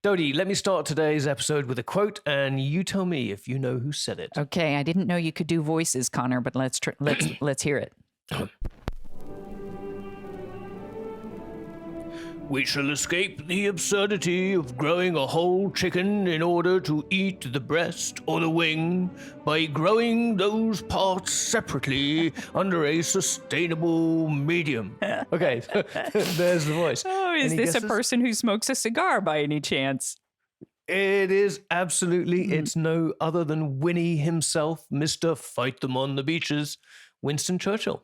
Dodie, let me start today's episode with a quote, and you tell me if you know who said it. Okay, I didn't know you could do voices, Connor, but let's hear it. We shall escape the absurdity of growing a whole chicken in order to eat the breast or the wing by growing those parts separately under a sustainable medium. Okay, there's the voice. Oh, is this a person who smokes a cigar by any chance? It is absolutely. It's no other than Winnie himself, Mr. Fight Them on the Beaches, Winston Churchill.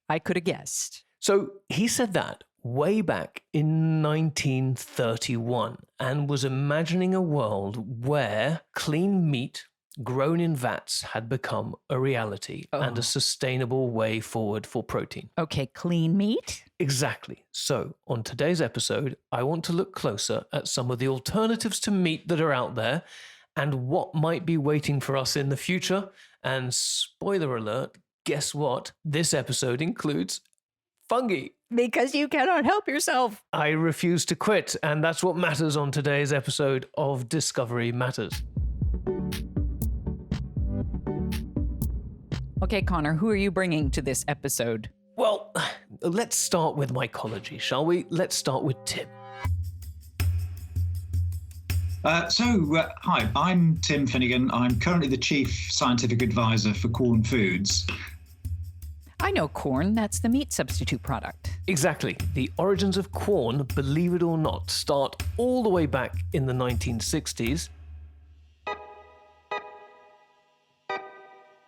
I could have guessed. So he said that way back in 1931 and was imagining a world where clean meat grown in vats had become a reality and a sustainable way forward for protein. Okay, clean meat? Exactly. So on today's episode, I want to look closer at some of the alternatives to meat that are out there and what might be waiting for us in the future. And spoiler alert, guess what? This episode includes fungi. Because you cannot help yourself. I refuse to quit, and that's what matters on today's episode of Discovery Matters. Okay, Connor, who are you bringing to this episode? Well, let's start with mycology, shall we? Let's start with Tim. Hi, I'm Tim Finnigan. I'm currently the Chief Scientific Advisor for Quorn Foods. I know Quorn, that's the meat substitute product. Exactly. The origins of Quorn, believe it or not, start all the way back in the 1960s.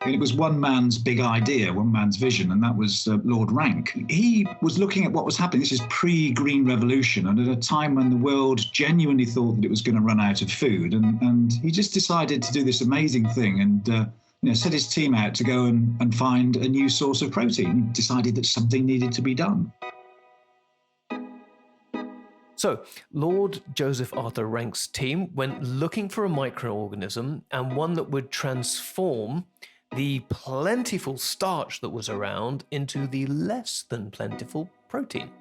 It was one man's big idea, one man's vision, and that was Lord Rank. He was looking at what was happening. This is pre-Green Revolution, and at a time when the world genuinely thought that it was going to run out of food. And he just decided to do this amazing thing and set his team out to go and find a new source of protein. He decided that something needed to be done. So, Lord Joseph Arthur Rank's team went looking for a microorganism and one that would transform the plentiful starch that was around into the less than plentiful protein.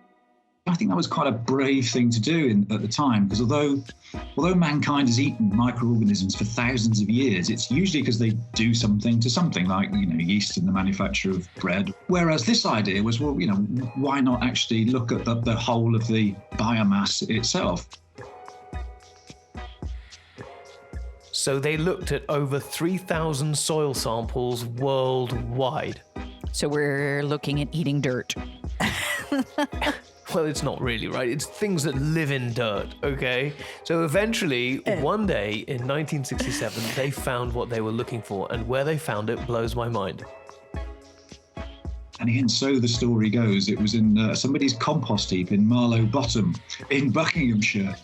I think that was quite a brave thing to do at the time, because although mankind has eaten microorganisms for thousands of years, it's usually because they do something to something, like yeast in the manufacture of bread. Whereas this idea was, why not actually look at the whole of the biomass itself? So they looked at over 3,000 soil samples worldwide. So we're looking at eating dirt. Well, it's not really, right? It's things that live in dirt, okay? So eventually, one day in 1967, they found what they were looking for, and where they found it blows my mind. And again, so the story goes, it was in somebody's compost heap in Marlow Bottom in Buckinghamshire.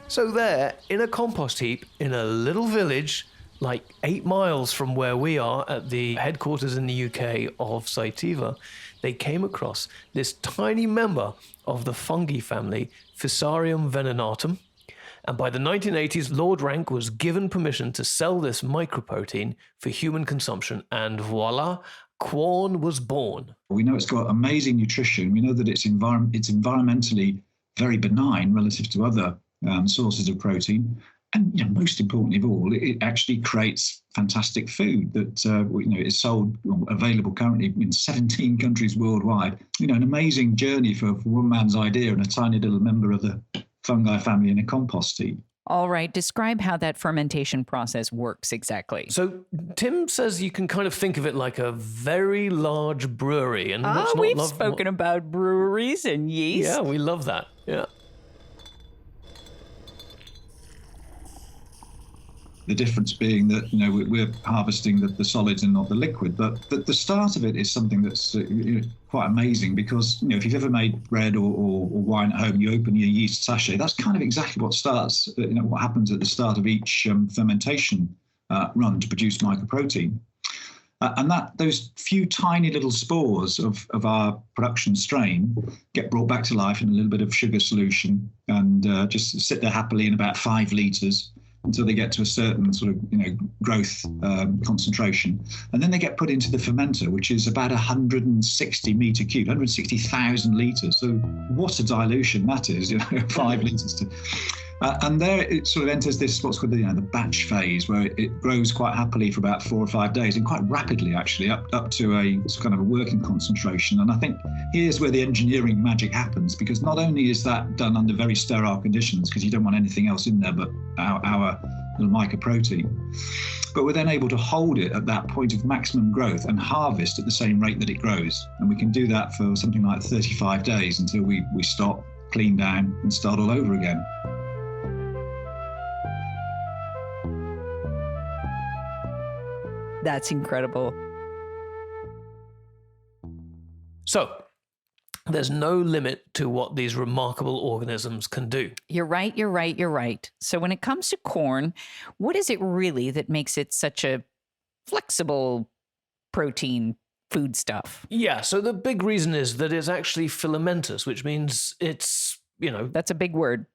So there, in a compost heap, in a little village, like 8 miles from where we are at the headquarters in the UK of Sativa, they came across this tiny member of the fungi family, Fusarium venenatum. And by the 1980s, Lord Rank was given permission to sell this microprotein for human consumption, and voila, Quorn was born. We know it's got amazing nutrition. We know that it's environmentally very benign relative to other sources of protein. And most importantly of all, it actually creates fantastic food that is sold, available currently in 17 countries worldwide. An amazing journey for one man's idea and a tiny little member of the fungi family in a compost heap. All right, describe how that fermentation process works exactly. So Tim says you can kind of think of it like a very large brewery. And we've spoken about breweries and yeast. Yeah, we love that. Yeah. The difference being that, we're harvesting the solids and not the liquid. But the start of it is something that's quite amazing, because, if you've ever made bread or wine at home, you open your yeast sachet. That's kind of exactly what starts, what happens at the start of each fermentation run to produce mycoprotein. And those few tiny little spores of our production strain get brought back to life in a little bit of sugar solution and just sit there happily in about 5 litres. until they get to a certain sort of growth concentration, and then they get put into the fermenter, which is about 160 meter cubed, 160,000 liters. So what a dilution that is, 5 liters to. And there it sort of enters this what's called the batch phase, where it grows quite happily for about 4 or 5 days, and quite rapidly actually up to a kind of a working concentration. And I think here's where the engineering magic happens, because not only is that done under very sterile conditions, because you don't want anything else in there but our little mycoprotein, but we're then able to hold it at that point of maximum growth and harvest at the same rate that it grows. And we can do that for something like 35 days until we stop, clean down, and start all over again. That's incredible. So, there's no limit to what these remarkable organisms can do. You're right. So when it comes to corn, what is it really that makes it such a flexible protein foodstuff? Yeah, so the big reason is that it's actually filamentous, which means it's, That's a big word.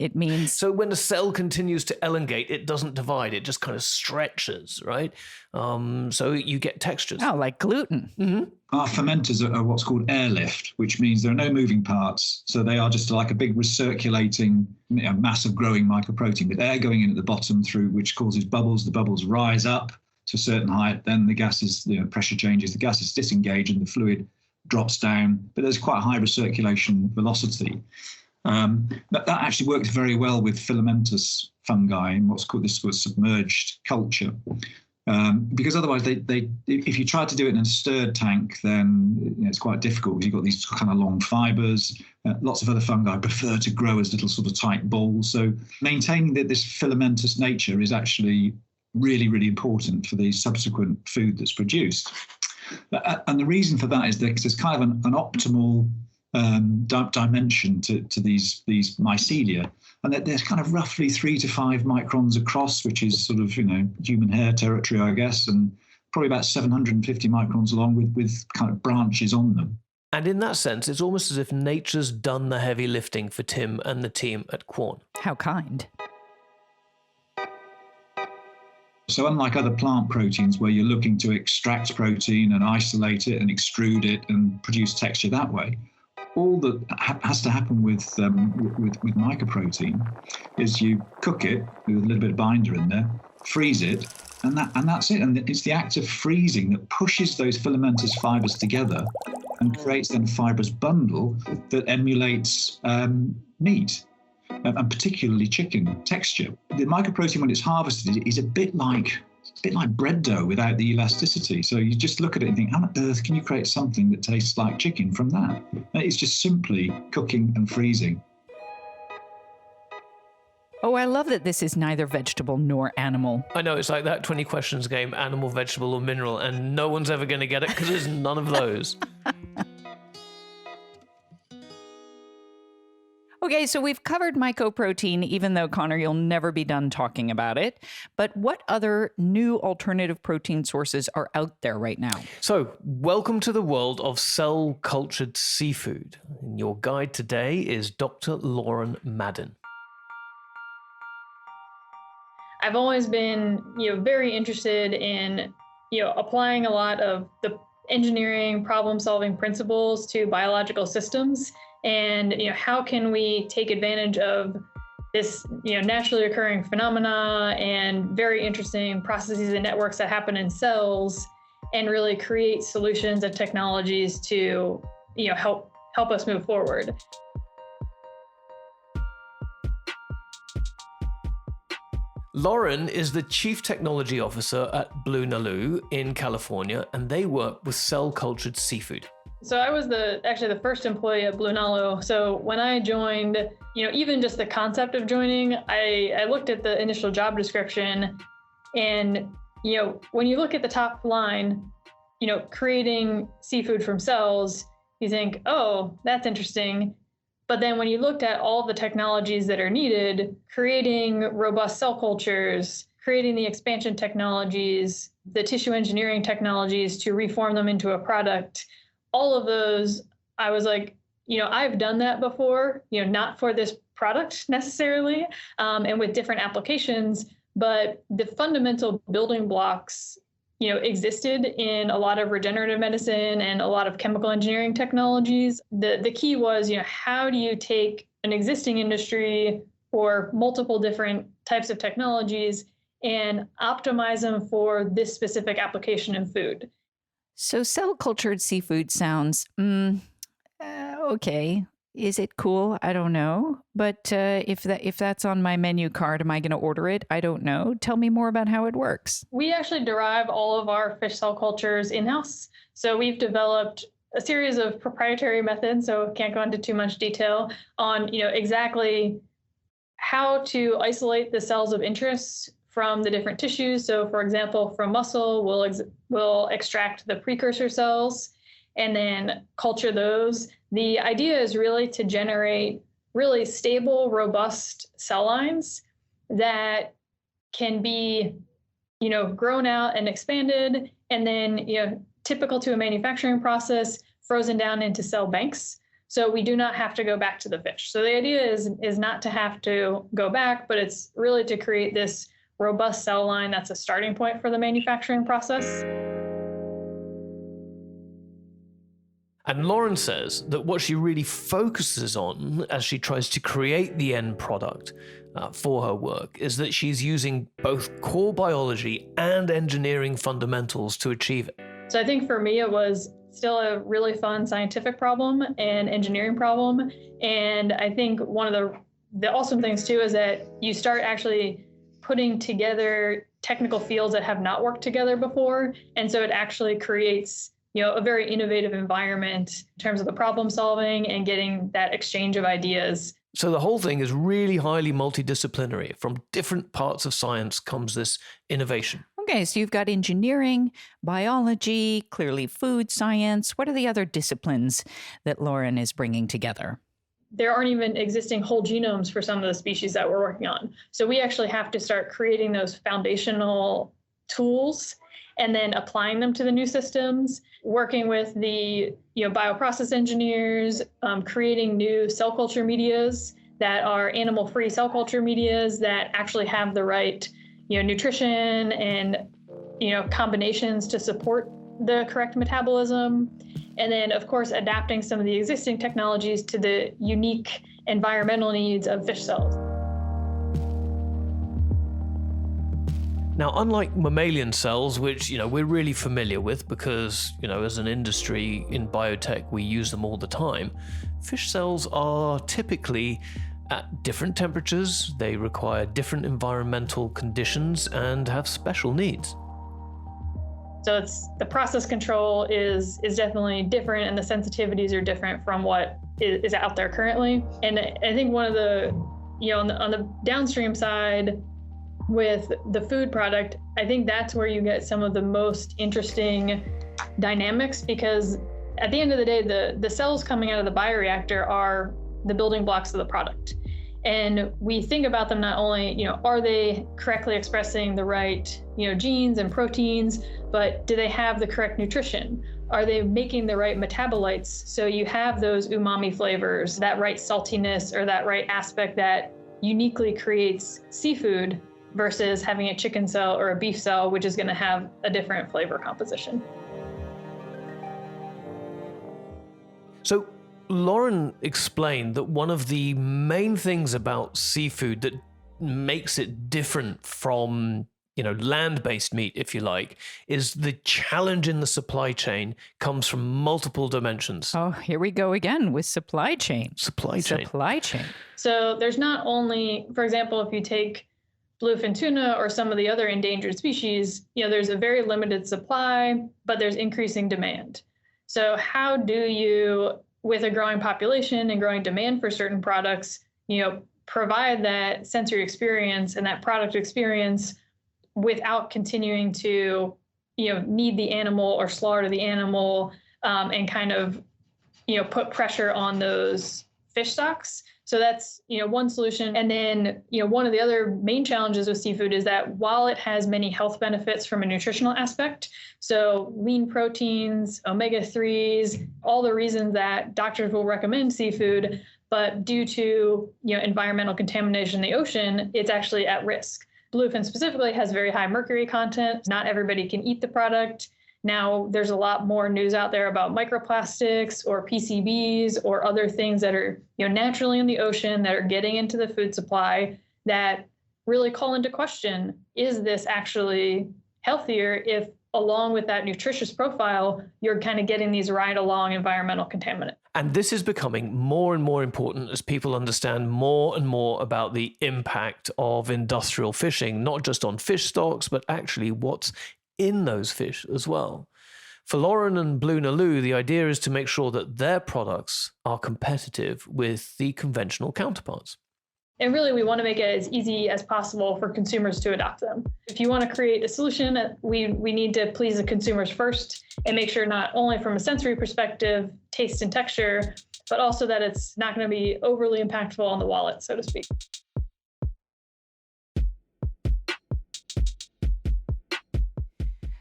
It means... So when a cell continues to elongate, it doesn't divide. It just kind of stretches, right? So you get textures. Oh, like gluten. Mm-hmm. Our fermenters are what's called airlift, which means there are no moving parts. So they are just like a big recirculating mass of growing mycoprotein with air going in at the bottom through, which causes bubbles. The bubbles rise up to a certain height. Then the gases, pressure changes. The gases disengage and the fluid drops down. But there's quite a high recirculation velocity. That actually works very well with filamentous fungi in what's called submerged culture. Because otherwise, if you try to do it in a stirred tank, then it's quite difficult because you've got these kind of long fibers. Lots of other fungi prefer to grow as little sort of tight balls. So maintaining this filamentous nature is actually really, really important for the subsequent food that's produced. And the reason for that is that there's kind of an optimal dimension to these mycelia, and that there's kind of roughly 3 to 5 microns across, which is sort of human hair territory, I guess, and probably about 750 microns long with kind of branches on them. And in that sense, it's almost as if nature's done the heavy lifting for Tim and the team at Quorn. How kind. So unlike other plant proteins where you're looking to extract protein and isolate it and extrude it and produce texture that way, all that has to happen with mycoprotein is you cook it with a little bit of binder in there, freeze it, and that's it. And it's the act of freezing that pushes those filamentous fibers together and creates then a fibrous bundle that emulates meat, and particularly chicken texture. The mycoprotein, when it's harvested, is a bit like bread dough without the elasticity. So you just look at it and think, how on earth can you create something that tastes like chicken from that? And it's just simply cooking and freezing. Oh, I love that this is neither vegetable nor animal. I know, it's like that 20 questions game, animal, vegetable, or mineral, and no one's ever going to get it because there's none of those. Okay, so we've covered mycoprotein, even though, Connor, you'll never be done talking about it. But what other new alternative protein sources are out there right now? So, welcome to the world of cell-cultured seafood. And your guide today is Dr. Lauran Madden. I've always been, very interested in, applying a lot of the engineering problem-solving principles to biological systems. And, how can we take advantage of this, naturally occurring phenomena and very interesting processes and networks that happen in cells and really create solutions and technologies to, help us move forward. Lauran is the Chief Technology Officer at BlueNalu in California, and they work with cell-cultured seafood. So I was actually the first employee at BlueNalu. So when I joined, even just the concept of joining, I looked at the initial job description, and when you look at the top line, creating seafood from cells, you think, oh, that's interesting. But then when you looked at all the technologies that are needed, creating robust cell cultures, creating the expansion technologies, the tissue engineering technologies to reform them into a product, all of those, I was like, I've done that before, not for this product necessarily, and with different applications, but the fundamental building blocks, existed in a lot of regenerative medicine and a lot of chemical engineering technologies. The key was, how do you take an existing industry or multiple different types of technologies and optimize them for this specific application in food? So cell cultured seafood sounds, okay. Is it cool? I don't know. But if that's on my menu card, am I going to order it? I don't know. Tell me more about how it works. We actually derive all of our fish cell cultures in-house. So we've developed a series of proprietary methods, so can't go into too much detail on, exactly how to isolate the cells of interest from the different tissues. So for example, from muscle, we'll extract the precursor cells and then culture those. The idea is really to generate really stable, robust cell lines that can be, grown out and expanded, and then, typical to a manufacturing process, frozen down into cell banks. So we do not have to go back to the fish. So the idea is not to have to go back, but it's really to create this robust cell line that's a starting point for the manufacturing process. And Lauran says that what she really focuses on as she tries to create the end product for her work is that she's using both core biology and engineering fundamentals to achieve it. So I think for me, it was still a really fun scientific problem and engineering problem. And I think one of the awesome things too is that you start actually putting together technical fields that have not worked together before. And so it actually creates a very innovative environment in terms of the problem solving and getting that exchange of ideas. So the whole thing is really highly multidisciplinary. From different parts of science comes this innovation. Okay, so you've got engineering, biology, clearly food science. What are the other disciplines that Lauran is bringing together? There aren't even existing whole genomes for some of the species that we're working on. So we actually have to start creating those foundational tools and then applying them to the new systems, working with the bioprocess engineers, creating new cell culture medias that are animal-free cell culture medias that actually have the right nutrition and combinations to support the correct metabolism. And then, of course, adapting some of the existing technologies to the unique environmental needs of fish cells. Now, unlike mammalian cells, which, we're really familiar with because, as an industry in biotech, we use them all the time, fish cells are typically at different temperatures, they require different environmental conditions and have special needs. So the process control is definitely different, and the sensitivities are different from what is out there currently. And I think one of the, on the downstream side, with the food product, I think that's where you get some of the most interesting dynamics, because at the end of the day, the cells coming out of the bioreactor are the building blocks of the product. And we think about them not only, are they correctly expressing the right, genes and proteins, but do they have the correct nutrition? Are they making the right metabolites? So you have those umami flavors, that right saltiness or that right aspect that uniquely creates seafood versus having a chicken cell or a beef cell, which is going to have a different flavor composition. So Lauran explained that one of the main things about seafood that makes it different from, land-based meat, if you like, is the challenge in the supply chain comes from multiple dimensions. Oh, here we go again with supply chain. Supply chain. So there's not only, for example, if you take bluefin tuna or some of the other endangered species, there's a very limited supply, but there's increasing demand. So how do you, with a growing population and growing demand for certain products, provide that sensory experience and that product experience without continuing to, need the animal or slaughter the animal and kind of, put pressure on those fish stocks. So that's, one solution. And then, one of the other main challenges with seafood is that while it has many health benefits from a nutritional aspect, so lean proteins, omega-3s, all the reasons that doctors will recommend seafood, but due to, environmental contamination in the ocean, it's actually at risk. Bluefin specifically has very high mercury content. Not everybody can eat the product. Now, there's a lot more news out there about microplastics or PCBs or other things that are, naturally in the ocean that are getting into the food supply that really call into question, is this actually healthier if along with that nutritious profile, you're kind of getting these ride-along environmental contaminants? And this is becoming more and more important as people understand more and more about the impact of industrial fishing, not just on fish stocks, but actually what's in those fish as well. For Lauran and BlueNalu, the idea is to make sure that their products are competitive with the conventional counterparts. And really, we want to make it as easy as possible for consumers to adopt them. If you want to create a solution, we need to please the consumers first and make sure not only from a sensory perspective, taste and texture, but also that it's not going to be overly impactful on the wallet, so to speak.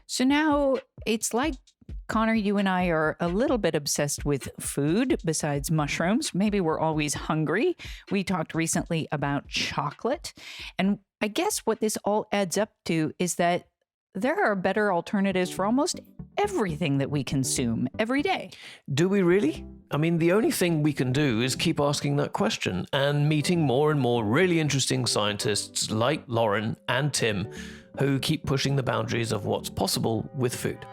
So now it's like, Connor, you and I are a little bit obsessed with food besides mushrooms. Maybe we're always hungry. We talked recently about chocolate. And I guess what this all adds up to is that there are better alternatives for almost everything that we consume every day. Do we really? I mean, the only thing we can do is keep asking that question and meeting more and more really interesting scientists like Lauran and Tim, who keep pushing the boundaries of what's possible with food.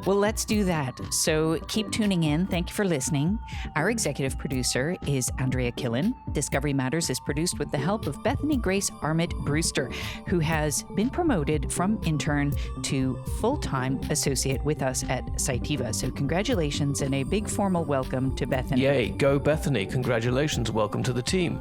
Well, let's do that. So keep tuning in. Thank you for listening. Our executive producer is Andrea Killen. Discovery Matters is produced with the help of Bethany Grace Armitt Brewster, who has been promoted from intern to full-time associate with us at Cytiva. So congratulations and a big formal welcome to Bethany. Yay, go Bethany. Congratulations. Welcome to the team.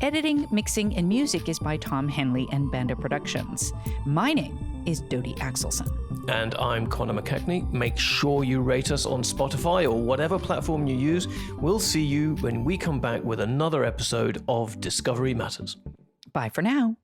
Editing, mixing, and music is by Tom Henley and Banda Productions. My name is Dodie Axelson. And I'm Connor McKechnie. Make sure you rate us on Spotify or whatever platform you use. We'll see you when we come back with another episode of Discovery Matters. Bye for now.